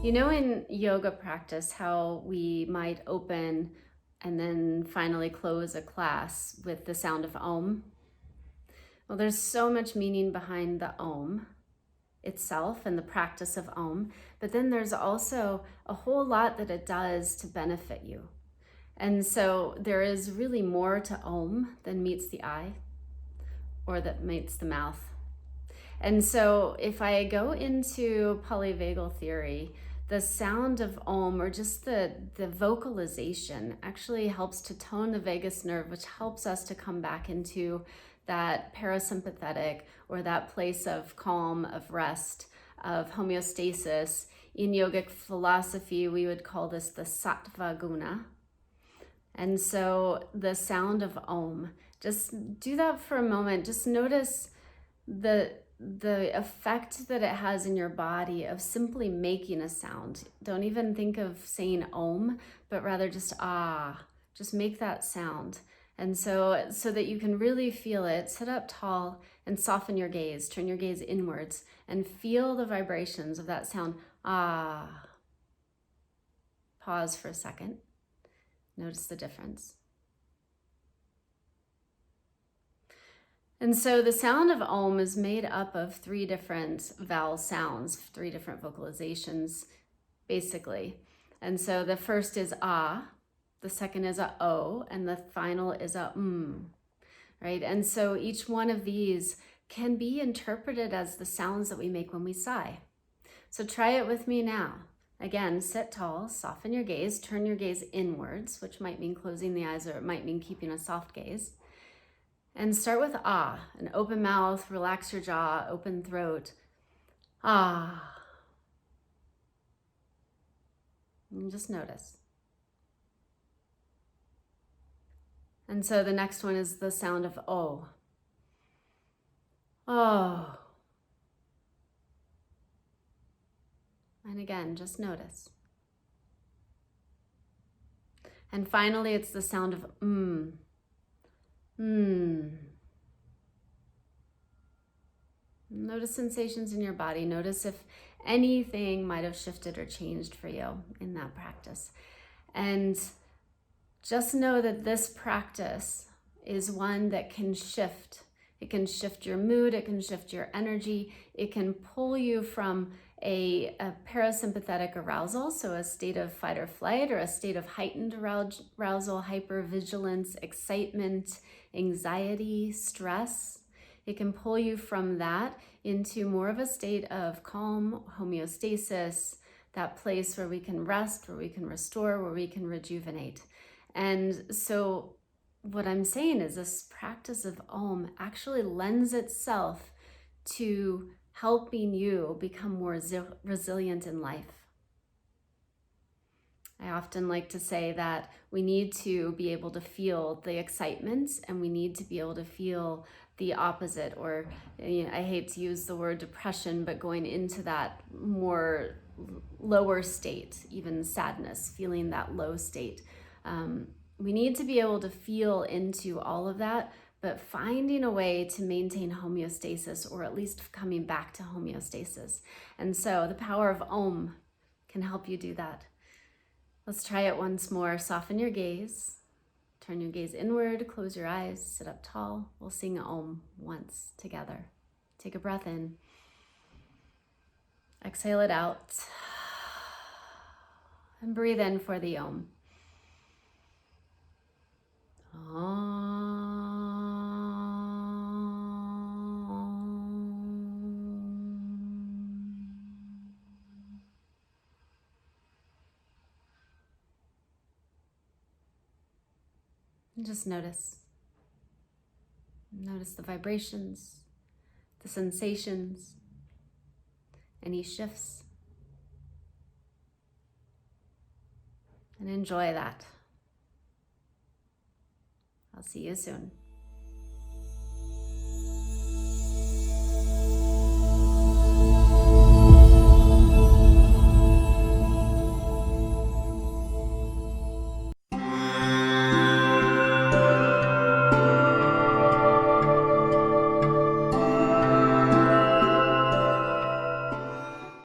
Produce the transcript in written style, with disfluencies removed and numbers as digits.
You know, in yoga practice, how we might open and then finally close a class with the sound of Om? Well, there's so much meaning behind the Om itself and the practice of Om, but then there's also a whole lot that it does to benefit you. And so there is really more to Om than meets the eye or that meets the mouth. And so if I go into polyvagal theory, the sound of Om, or just the vocalization, actually helps to tone the vagus nerve, which helps us to come back into that parasympathetic, or that place of calm, of rest, of homeostasis. In yogic philosophy, we would call this the sattva guna. And so the sound of Om, just do that for a moment. Just notice the effect that it has in your body of simply making a sound. Don't even think of saying Om, but rather just just make that sound. And so that you can really feel it, sit up tall and soften your gaze, turn your gaze inwards and feel the vibrations of that sound. Ah. Pause for a second. Notice the difference. And so the sound of Om is made up of 3 different vowel sounds, 3 different vocalizations, basically. And so the first is ah, the second is a o, and the final is a right? And so each one of these can be interpreted as the sounds that we make when we sigh. So try it with me now. Again, sit tall, soften your gaze, turn your gaze inwards, which might mean closing the eyes, or it might mean keeping a soft gaze. And start with ah, an open mouth, relax your jaw, open throat. Ah. And just notice. And so the next one is the sound of O. Oh. And again, just notice. And finally, it's the sound of Notice sensations in your body. Notice if anything might have shifted or changed for you in that practice. And just know that this practice is one that can shift. It can shift your mood, it can shift your energy, it can pull you from a parasympathetic arousal, so a state of fight or flight, or a state of heightened arousal, hypervigilance, excitement, anxiety, stress. It can pull you from that into more of a state of calm, homeostasis, that place where we can rest, where we can restore, where we can rejuvenate. And so what I'm saying is this practice of Om actually lends itself to helping you become more resilient in life. I often like to say that we need to be able to feel the excitement, and we need to be able to feel the opposite, or I hate to use the word depression, but going into that more lower state, even sadness, feeling that low state. We need to be able to feel into all of that, but finding a way to maintain homeostasis, or at least coming back to homeostasis. And so the power of Om can help you do that. Let's try it once more. Soften your gaze, turn your gaze inward, close your eyes, sit up tall. We'll sing Om once together. Take a breath in. Exhale it out. And breathe in for the Om. And just notice. Notice the vibrations, the sensations, any shifts. And enjoy that. I'll see you soon.